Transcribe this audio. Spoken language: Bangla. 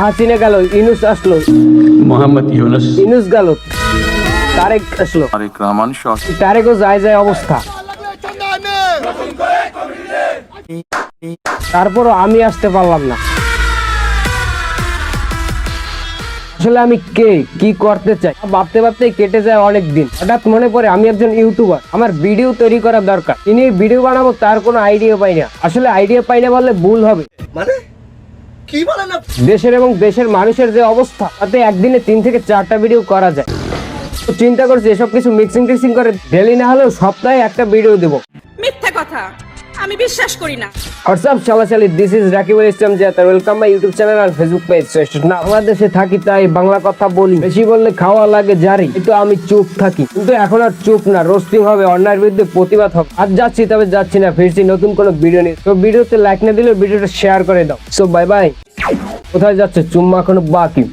হাসিনা গেল, ইউনূস আসলো, মোহাম্মদ ইউনূস গেল, তারেক আসলো, তারেকও যায় অবস্থা। তারপরও আমি আসতে পারলাম না। আসলে আমি কে, কি করতে চাই ভাবতে ভাবতে কেটে যায় অনেক দিন। হঠাৎ মনে পড়ে আমি একজন ইউটিউবার, আমার ভিডিও তৈরি করা দরকার। তিনি ভিডিও বানাবো তার কোনো আইডিয়া পাই না। আসলে আইডিয়া পাই না বললে ভুল হবে, মানে কি বলেন আপনি? দেশের এবং দেশের মানুষের যে অবস্থা, তাতে একদিনে 3 থেকে 4টা ভিডিও করা যায়। তো চিন্তা করছি এসব কিছু মিক্সিং টিক্সিং করে ডেলি না হলেও সপ্তাহে একটা ভিডিও দেবো। মিথ্যা কথা, আমি বিশ্বাস করি না। হোয়াটসঅ্যাপ শালাশালি, this is Rakibul Islam Ziatar. Welcome my YouTube channel আর ফেসবুক পেজ। না, বাংলাদেশে থাকি তাই বাংলা কথা বলি, বেশি বললে খাওয়া লাগে জারি। কিন্তু আমি চুপ থাকি, কিন্তু এখন আর চুপ না, রোস্টিং হবে, অন্যায়ের বিরুদ্ধে প্রতিবাদ হবে। আজ যাচ্ছি তবে যাচ্ছি না, ফিরছি নতুন কোনো ভিডিও নিয়ে। তো ভিডিওতে লাইক না দিলেও ভিডিওটা শেয়ার করে দাও। So bye bye. কোথায় যাচ্ছে, চুম্মা এখনো বাকি।